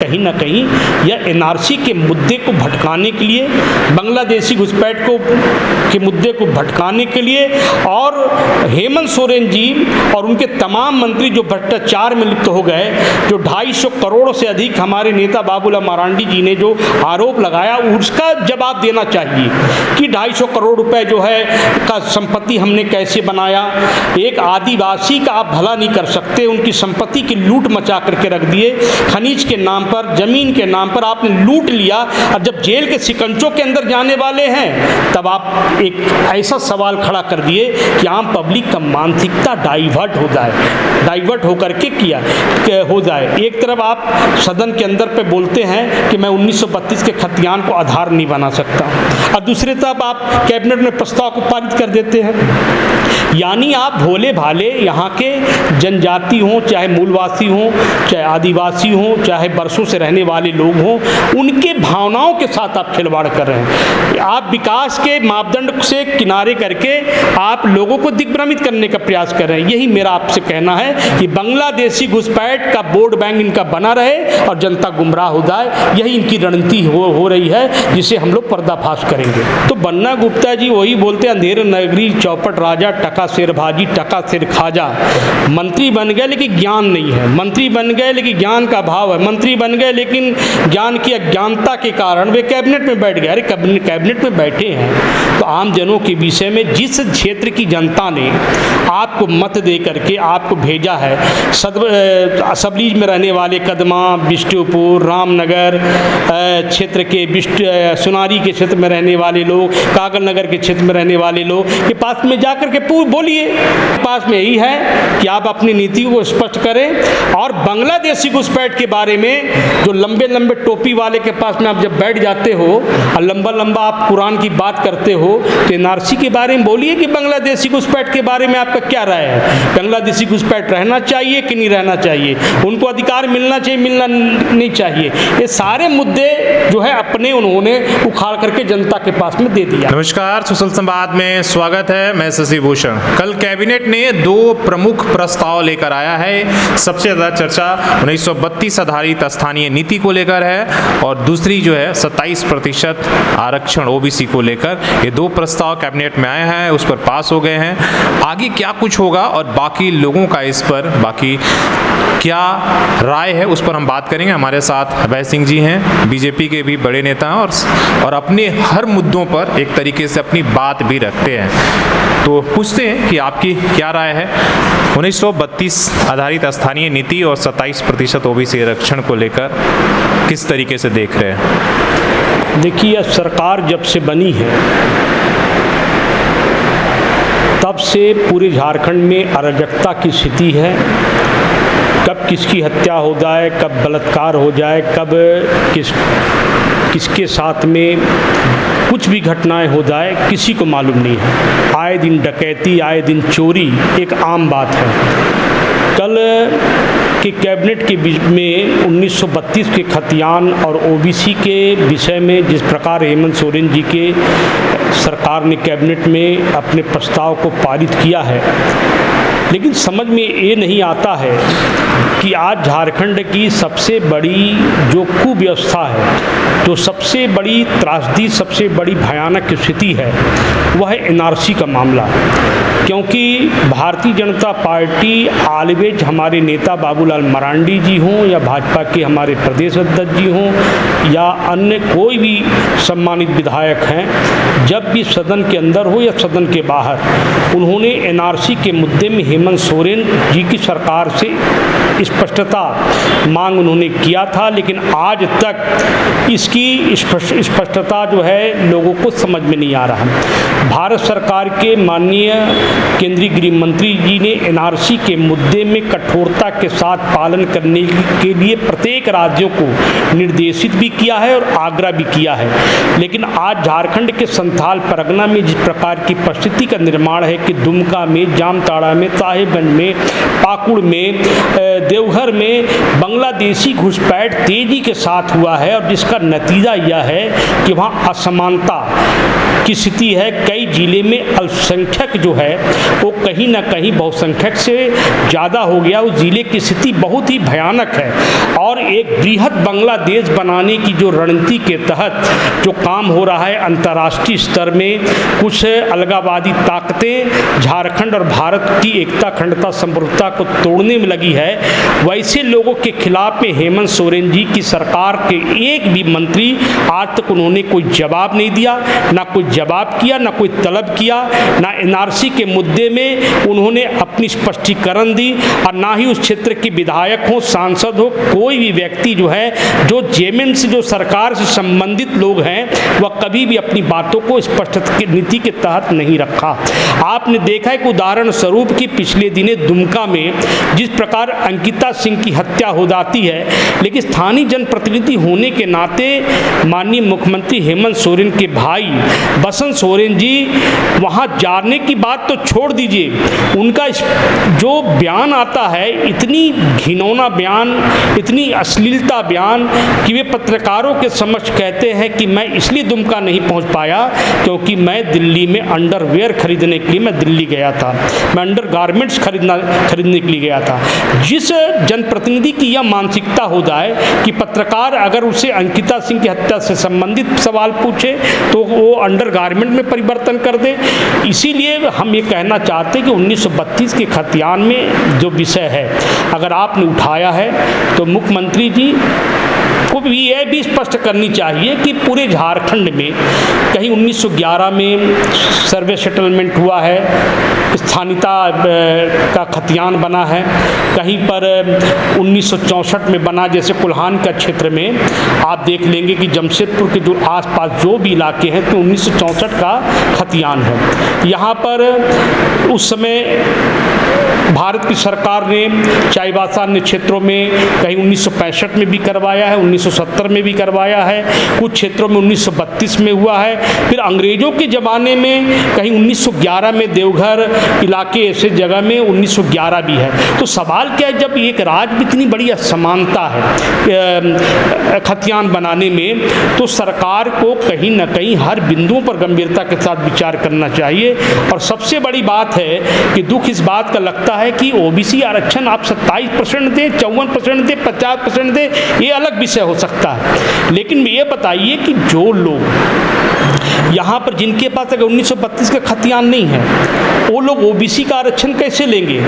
कहीं ना कहीं यह एनआरसी के मुद्दे को भटकाने के लिए, बांग्लादेशी घुसपैठ के मुद्दे को भटकाने के लिए और हेमंत सोरेन जी और उनके तमाम मंत्री जो भ्रष्टाचार में लिप्त हो गए, जो 250 करोड़ से अधिक हमारे नेता बाबूलाल मरांडी जी ने जो आरोप लगाया, उसका जवाब देना चाहिए कि 250 करोड़ रुपए जो है का संपत्ति हमने कैसे बनाया। एक आदिवासी का आप भला नहीं कर सकते, उनकी संपत्ति की लूट मचा करके रख दिए, खनिज के नाम पर, जमीन के नाम पर आपने लूट लिया। अब जब जेल के शिकंजों के अंदर जाने वाले हैं तब आप एक ऐसा सवाल खड़ा कर दिए कि आम पब्लिक का मानसिकता डाइवर्ट हो जाए, डाइवर्ट होकर के हो जाए। एक तरफ आप सदन के अंदर पे बोलते हैं कि मैं 1932 के खतियान को आधार नहीं बना सकता, और दूसरी तरफ आप कैबिनेट में प्रस्ताव को पारित कर देते हैं। यानी आप भोले भाले यहाँ के जनजाति हों, चाहे मूलवासी हों, चाहे आदिवासी हों, चाहे बरसों से रहने वाले लोग हों, उनके भावनाओं के साथ आप खिलवाड़ कर रहे हैं। आप विकास के मापदंड से किनारे करके आप लोगों को दिग्भ्रमित करने का प्रयास कर रहे हैं। यही मेरा आपसे कहना है कि बांग्लादेशी घुसपैठ का वोट बैंक इनका बना रहे और जनता गुमराह हो जाए, यही इनकी रणनीति हो रही है, जिसे हम लोग पर्दाफाश करेंगे। तो बन्ना गुप्ता जी वही बोलते, अंधेर नगरी चौपट राजा, टका शेर भाजी टका शेर खाजा। मंत्री बन गए लेकिन ज्ञान नहीं है, मंत्री बन गए लेकिन ज्ञान का अभाव है, मंत्री बन गए लेकिन ज्ञान की अज्ञानता के कारण वे कैबिनेट में बैठ गए। अरे कैबिनेट में बैठे हैं तो आम जनों के विषय में, जिस क्षेत्र की जनता ने आपको मत दे करके आपको भेजा है, सबलीज में रहने वाले कदमा, बिष्टुपुर, रामनगर क्षेत्र के सुनारी के क्षेत्र में रहने वाले लोग, कागल नगर के क्षेत्र में रहने वाले लोग के पास में जाकर के बोलिए। पास में यही है कि आप अपनी नीति को स्पष्ट करें। और बांग्लादेशी घुसपैठ के बारे में जो लंबे लंबे टोपी वाले के पास में आप जब बैठ जाते हो और लंबा लंबा आप कुरान की बात करते हो, तो एनआरसी के बारे में बोलिए कि बांग्लादेशी घुसपैठ के बारे में आपका क्या राय है। बांग्लादेशी घुसपैठ रहना चाहिए कि नहीं रहना चाहिए, उनको अधिकार मिलना चाहिए, मिलना नहीं चाहिए, ये सारे मुद्दे जो है अपने उन्होंने उखाड़ करके जनता के पास में दे दिया। नमस्कार, सुशल संवाद में स्वागत है। मैं शशि भूषण। कल कैबिनेट ने 2 प्रमुख प्रस्ताव लेकर आया है। सबसे ज़्यादा चर्चा 1932 आधारित स्थानीय नीति को लेकर है और दूसरी जो है 27% आरक्षण ओबीसी को लेकर। ये 2 प्रस्ताव कैबिनेट में आए हैं, उस पर पास हो गए हैं। आगे क्या कुछ होगा और बाकी लोगों का इस पर बाकी क्या राय है, उस पर हम बात करेंगे। हमारे साथ अभय सिंह जी हैं, बीजेपी के भी बड़े नेता हैं और अपने हर मुद्दों पर एक तरीके से अपनी बात भी रखते हैं। तो पूछते हैं कि आपकी क्या राय है 1932 आधारित स्थानीय नीति और 27% ओबीसी आरक्षण को लेकर, किस तरीके से देख रहे हैं? देखिए, यह सरकार जब से बनी है तब से पूरे झारखंड में अराजकता की स्थिति है। कब किसकी हत्या हो जाए, कब बलात्कार हो जाए, कब किसके साथ में कुछ भी घटनाएं हो जाए, किसी को मालूम नहीं है। आए दिन डकैती, आए दिन चोरी एक आम बात है। कल के कैबिनेट के बीच में 1932 के खतियान और ओबीसी के विषय में जिस प्रकार हेमंत सोरेन जी के सरकार ने कैबिनेट में अपने प्रस्ताव को पारित किया है, लेकिन समझ में ये नहीं आता है कि आज झारखंड की सबसे बड़ी जो कुव्यवस्था है, जो सबसे बड़ी त्रासदी, सबसे बड़ी भयानक स्थिति है, वह है एनआरसी का मामला। क्योंकि भारतीय जनता पार्टी ऑलवेज, हमारे नेता बाबूलाल मरांडी जी हों या भाजपा के हमारे प्रदेश अध्यक्ष जी हों या अन्य कोई भी सम्मानित विधायक हैं, जब भी सदन के अंदर हो या सदन के बाहर, उन्होंने एनआरसी के मुद्दे में हेमंत सोरेन जी की सरकार से स्पष्टता मांग उन्होंने किया था। लेकिन आज तक इसकी स्पष्टता जो है लोगों को समझ में नहीं आ रहा। भारत सरकार के माननीय केंद्रीय गृह मंत्री जी ने एनआरसी के मुद्दे में कठोरता के साथ पालन करने के लिए प्रत्येक राज्यों को निर्देशित भी किया है और आग्रह भी किया है। लेकिन आज झारखंड के संथाल परगना में जिस प्रकार की परिस्थिति का निर्माण है कि दुमका में, जामताड़ा में, साहेबगंज में, पाकुड़ में, देवघर में बांग्लादेशी घुसपैठ तेजी के साथ हुआ है और जिसका नतीजा यह है कि वहाँ असमानता की स्थिति है। कई जिले में अल्पसंख्यक जो है वो कहीं ना कहीं बहुसंख्यक से ज़्यादा हो गया। उस जिले की स्थिति बहुत ही भयानक है और एक बृहद बांग्लादेश बनाने की जो रणनीति के तहत जो काम हो रहा है अंतर्राष्ट्रीय स्तर में, कुछ अलगाववादी ताकतें झारखंड और भारत की एकता अखंडता संप्रभुता को तोड़ने में लगी है, वैसे लोगों के खिलाफ में हेमंत सोरेन जी की सरकार के एक भी मंत्री आज तक उन्होंने कोई जवाब नहीं दिया, ना कोई जवाब किया, ना कोई तलब किया, ना एनआरसी के मुद्दे में उन्होंने अपनी स्पष्टीकरण दी और ना ही उस क्षेत्र के विधायक हो, सांसद हो, कोई भी व्यक्ति जो है जो जेएमएम से जो सरकार से संबंधित लोग हैं वह कभी भी अपनी बातों को स्पष्ट नीति के तहत नहीं रखा। आपने देखा है कि उदाहरण स्वरूप कि पिछले दिने दुमका में जिस प्रकार अंकिता सिंह की हत्या हो जाती है, लेकिन स्थानीय जनप्रतिनिधि होने के नाते माननीय मुख्यमंत्री हेमंत सोरेन के भाई बसंत सोरेन जी वहां जाने की बात तो छोड़ दीजिए, उनका जो बयान आता है इतनी घिनौना बयान, इतनी अश्लीलता बयान कि वे पत्रकारों के समक्ष कहते हैं कि मैं इसलिए दुमका नहीं पहुंच पाया क्योंकि मैं दिल्ली में अंडरवेयर खरीदने के लिए मैं दिल्ली गया था, मैं अंडरगारमेंट्स खरीदने के लिए गया था। जिस जनप्रतिनिधि की यह मानसिकता हो जाए कि पत्रकार अगर उसे अंकिता सिंह की हत्या से संबंधित सवाल पूछे तो वो अंडरगारमेंट में परिवर्तन कर दे, इसीलिए हम ये कहना चाहते हैं कि 1932 के खतियान में जो विषय है अगर आपने उठाया है तो मुख्यमंत्री जी को भी यह भी स्पष्ट करनी चाहिए कि पूरे झारखंड में कहीं 1911 में सर्वे सेटलमेंट हुआ है, स्थानीयता का खतियान बना है, कहीं पर 1964 में बना, जैसे कुल्हान का क्षेत्र में आप देख लेंगे कि जमशेदपुर के जो आसपास जो भी इलाके हैं तो 1964 का खतियान है। यहाँ पर उस समय भारत की सरकार ने चाईबासा अन्य क्षेत्रों में कहीं 1965 में भी करवाया है, 1970 में भी करवाया है, कुछ क्षेत्रों में 1932 में हुआ है, फिर अंग्रेज़ों के ज़माने में कहीं 1911 में देवघर इलाके ऐसे जगह में 1911 भी है। तो सवाल क्या है, जब एक राज्य में इतनी बड़ी असमानता है खतियान बनाने में तो सरकार को कहीं ना कहीं हर बिंदुओं पर गंभीरता के साथ विचार करना चाहिए। और सबसे बड़ी बात है कि दुख इस बात का लगता है कि ओबीसी आरक्षण आप 27% दें, 54% दें, 50% दें, ये अलग विषय हो सकता है, लेकिन ये बताइए कि जो लोग यहाँ पर जिनके पास अगर 1932 का खतियान नहीं है वो लोग ओबीसी का आरक्षण कैसे लेंगे?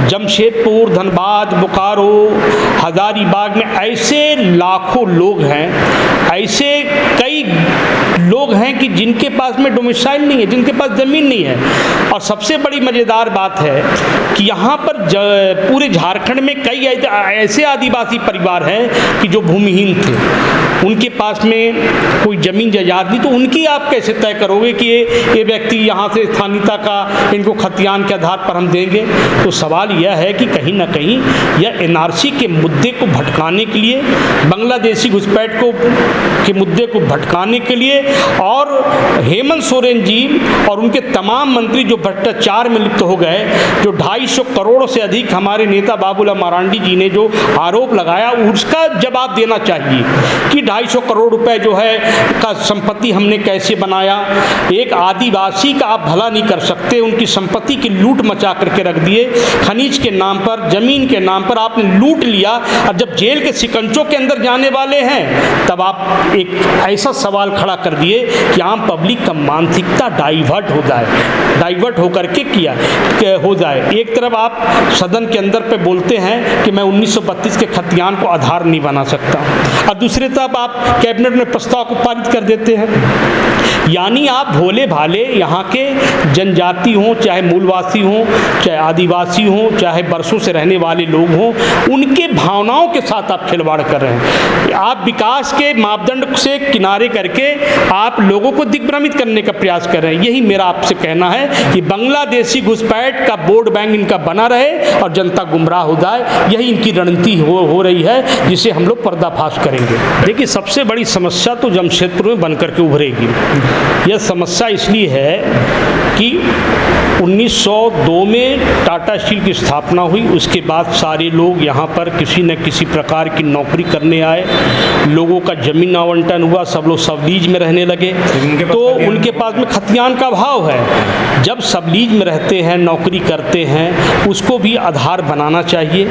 जमशेदपुर, धनबाद, बोकारो, हजारीबाग में ऐसे लाखों लोग हैं, ऐसे कई लोग हैं कि जिनके पास में डोमिसाइल नहीं है, जिनके पास ज़मीन नहीं है। और सबसे बड़ी मज़ेदार बात है कि यहाँ पर पूरे झारखंड में कई ऐसे आदिवासी परिवार हैं कि जो भूमिहीन थे, उनके पास में कोई ज़मीन जायदाद नहीं, तो उनकी आप कैसे तय करोगे कि ये व्यक्ति यहाँ से स्थानीयता का इनको खतियान के आधार पर हम देंगे? तो सवाल यह है कि कहीं ना कहीं यह एनआरसी के मुद्दे को भटकाने के लिए, बांग्लादेशी घुसपैठ के मुद्दे को भटकाने के लिए और हेमंत सोरेन जी और उनके तमाम मंत्री जो भ्रष्टाचार में लिप्त हो गए, जो 250 करोड़ से अधिक हमारे नेता बाबूलाल मरांडी जी ने जो आरोप लगाया उसका जवाब देना चाहिए कि 250 करोड़ रुपए जो है का संपत्ति हमने कैसे बनाया। एक आदिवासी का आप भला नहीं कर सकते, उनकी संपत्ति की लूट मचा करके रख दिए, खनिज के नाम पर, जमीन के नाम पर आपने लूट लिया, और जब जेल के सिकंजों के अंदर जाने वाले हैं तब आप एक ऐसा सवाल खड़ा कर दिए कि आम पब्लिक का मानसिकता डाइवर्ट हो जाए, डाइवर्ट होकर के हो जाए। एक तरफ आप सदन के अंदर पे बोलते हैं कि मैं 1932 के खतियान को आधार नहीं बना सकता, और दूसरी तरफ आप कैबिनेट में प्रस्ताव को पारित कर देते हैं। यानी आप भोले भाले यहाँ के जनजाति हों, चाहे मूलवासी हों, चाहे आदिवासी हों, चाहे बरसों से रहने वाले लोग हों, उनके भावनाओं के साथ आप खिलवाड़ कर रहे हैं। आप विकास के मापदंड से किनारे करके आप लोगों को दिग्भ्रमित करने का प्रयास कर रहे हैं। यही मेरा आपसे कहना है कि बांग्लादेशी घुसपैठ का वोट बैंक इनका बना रहे और जनता गुमराह हो जाए, यही इनकी रणनीति हो रही है, जिसे हम लोग पर्दाफाश करेंगे। देखिए, सबसे बड़ी समस्या तो जमशेदपुर में बनकर के उभरेगी। यह समस्या इसलिए है कि 1902 में टाटा स्टील की स्थापना हुई। उसके बाद सारे लोग यहाँ पर किसी न किसी प्रकार की नौकरी करने आए, लोगों का ज़मीन आवंटन हुआ, सब लोग सबलीज में रहने लगे। तो उनके पास में खतियान का अभाव है। जब सबलीज में रहते हैं, नौकरी करते हैं, उसको भी आधार बनाना चाहिए।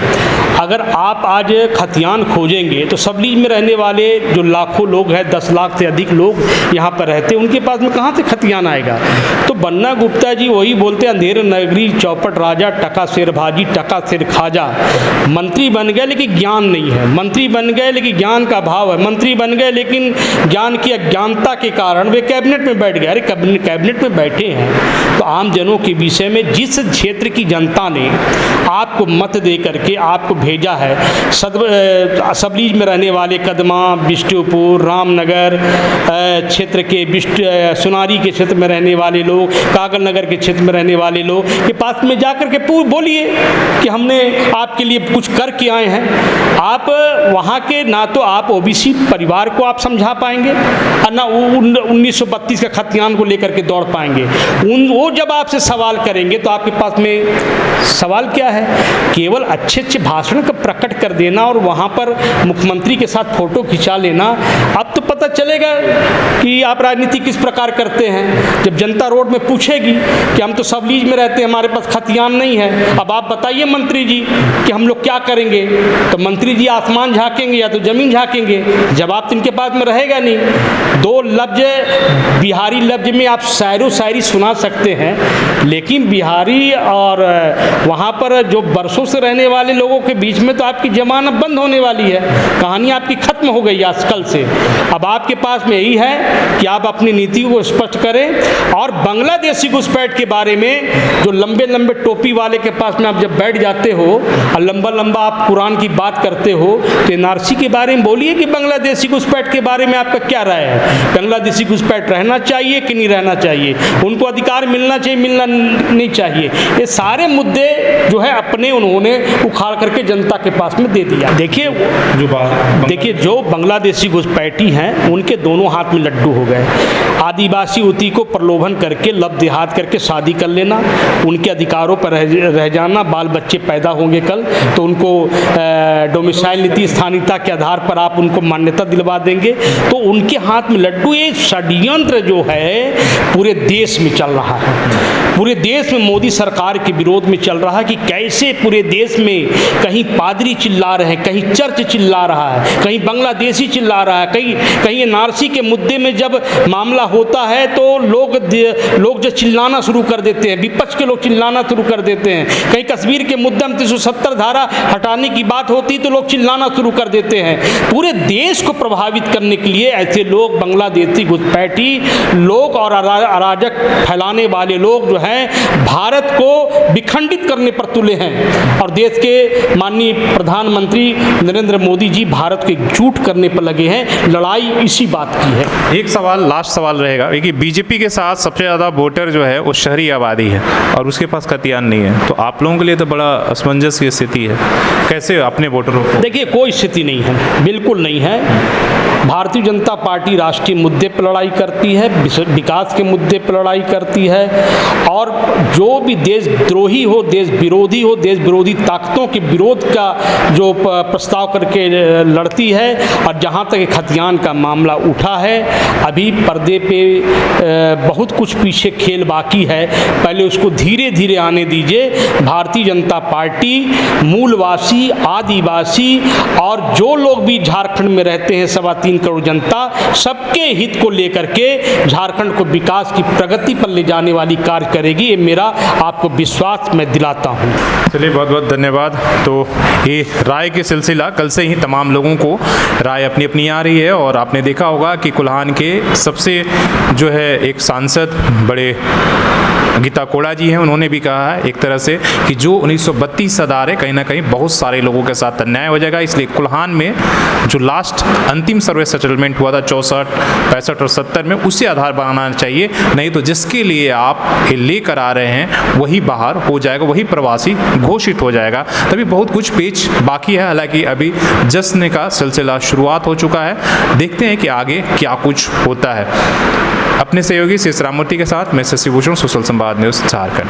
अगर आप आज खतियान खोजेंगे तो सबलीज में रहने वाले जो लाखों लोग हैं, 10 लाख से अधिक लोग यहाँ पर रहते हैं, उनके पास में कहाँ से खतियान आएगा। तो बन्ना गुप्ता जी वही बोलते हैं, अंधेर नगरी चौपट राजा, टका शेर भाजी टका शेर खाजा। मंत्री बन गए लेकिन ज्ञान नहीं है, मंत्री बन गए लेकिन ज्ञान का अभाव है, मंत्री बन गए लेकिन ज्ञान की अज्ञानता के कारण वे कैबिनेट में बैठ गए। अरे कैबिनेट में बैठे हैं तो आम जनों के विषय में, जिस क्षेत्र की जनता ने आपको मत दे करके आपको भेजा है, सबलीज में रहने वाले कदमा, बिष्टुपुर, रामनगर क्षेत्र के सुनारी के क्षेत्र में रहने वाले लोग, कागल नगर के क्षेत्र में रहने वाले लोग के पास में जाकर के बोलिए कि हमने आपके लिए कुछ करके आए हैं। आप वहाँ के ना तो आप ओबीसी परिवार को आप समझा पाएंगे और ना 1932 के खतियान को लेकर के दौड़ पाएंगे। वो जब आपसे सवाल करेंगे तो आपके पास में सवाल क्या है? केवल अच्छे अच्छे भाषण का प्रकट कर देना और वहाँ पर मुख्यमंत्री के साथ फोटो खिंचा लेना। अब तो पता चलेगा कि आप राजनीति किस प्रकार करते हैं। जब जनता रोड में पूछेगी कि हम तो सबलीज में रहते हैं, हमारे पास खतियान नहीं है, अब आप बताइए मंत्री जी कि हम लोग क्या करेंगे, तो मंत्री जी आसमान झांकेंगे या तो ज़मीन झांकेंगे, जवाब तो इनके पास में रहेगा नहीं। 2 लफ्ज बिहारी लफ्ज में आप शायरो शायरी सुना सकते हैं, लेकिन बिहारी और वहाँ पर जो बरसों से रहने वाले लोगों के बीच में तो आपकी जमानत बंद होने वाली है, कहानी आपकी खत्म हो गई आज कल से। अब आपके पास में यही है कि आप अपनी नीति को स्पष्ट करें। और बांग्लादेशी घुसपैठ के बारे में जो लंबे लंबे टोपी वाले के पास में आप जब बैठ जाते हो और लंबा लंबा आप कुरान की बात करते हो, तो एनआरसी के बारे में बोलिए कि बांग्लादेशी घुसपैठ के बारे में आपका क्या राय है। बांग्लादेशी घुसपैठ रहना चाहिए कि नहीं रहना चाहिए, उनको अधिकार मिलना चाहिए, मिलना नहीं चाहिए, ये सारे मुद्दे जो है अपने उन्होंने उखाड़ करके जनता के पास में दे दिया। देखिए जो बांग्लादेशी घुसपैठी हैं उनके दोनों हाथ में लड्डू हो गए। आदिवासी युवती को प्रलोभन करके लब देहात करके शादी कर लेना, उनके अधिकारों पर रह जाना, बाल बच्चे पैदा होंगे कल तो उनको डोमिसाइल नीति स्थानीयता के आधार पर आप उनको मान्यता दिलवा देंगे, तो उनके हाथ में लड्डू। ये षड्यंत्र जो है पूरे देश में चल रहा है, पूरे देश में मोदी सरकार के विरोध में चल रहा है कि कैसे पूरे देश में कहीं पादरी चिल्ला रहे हैं, कहीं चर्च चिल्ला रहा है, कहीं बांग्लादेशी चिल्ला रहा है, कहीं एनआरसी के मुद्दे में जब मामला होता है तो लोग जो चिल्लाना शुरू कर देते हैं, विपक्ष के लोग चिल्लाना शुरू कर देते हैं। कहीं कश्मीर के मुद्दे में 370 धारा हटाने की बात होती तो लोग चिल्लाना शुरू कर देते हैं। पूरे देश को प्रभावित करने के लिए ऐसे लोग, बांग्लादेशी घुसपैठी लोग और अराजक फैलाने वाले लोग जो हैं भारत को विखंडित करने पर तुले हैं। और देश के माननीय प्रधानमंत्री नरेंद्र मोदी जी भारत को एकजुट करने पर लगे हैं। लड़ाई इसी बात की है। एक सवाल, लास्ट सवाल रहेगा कि बीजेपी के साथ सबसे ज़्यादा वोटर जो है वो शहरी आबादी है और उसके पास खतियान नहीं है, तो आप लोगों के लिए तो बड़ा असमंजस की स्थिति है, कैसे अपने वोटरों को? देखिए कोई स्थिति नहीं है, बिल्कुल नहीं है। भारतीय जनता पार्टी राष्ट्रीय मुद्दे पर लड़ाई करती है, विकास के मुद्दे पर लड़ाई करती है, और जो भी देशद्रोही हो, देश विरोधी हो, देश विरोधी ताकतों के विरोध का जो प्रस्ताव करके लड़ती है। और जहाँ तक खतियान का मामला उठा है, अभी पर्दे पे बहुत कुछ पीछे खेल बाकी है, पहले उसको धीरे धीरे आने दीजिए। भारतीय जनता पार्टी मूलवासी, आदिवासी और जो लोग भी झारखंड में रहते हैं, 3.25 करोड़ जनता, सबके हित को लेकर के झारखंड को विकास की प्रगति पर ले जाने वाली कार्य करेगी, ये मेरा आपको विश्वास मैं दिलाता हूँ। चलिए बहुत बहुत धन्यवाद। तो ये राय के सिलसिला कल से ही तमाम लोगों को राय अपनी अपनी आ रही है, और आपने देखा होगा कि कोल्हान के सबसे जो है एक सांसद बड़े गीता कोड़ा जी हैं, उन्होंने भी कहा है एक तरह से कि जो 1932 आधार है कहीं ना कहीं बहुत सारे लोगों के साथ अन्याय हो जाएगा, इसलिए कोल्हान में जो लास्ट अंतिम सर्वे पे सेटलमेंट हुआ था 64, 65 और 70 में, उसी आधार बनाना चाहिए। नहीं तो जिसके लिए आप लेकर आ रहे हैं वही बाहर हो जाएगा, वही प्रवासी घोषित हो जाएगा। तभी बहुत कुछ पेच बाकी है, हालांकि अभी जश्न का सिलसिला शुरुआत हो चुका है। देखते हैं कि आगे क्या कुछ होता है। अपने सहयोगी शेष राममूर्ति के साथ मैं शशि भूषण, सोशल संवाद न्यूज़ झारखंड।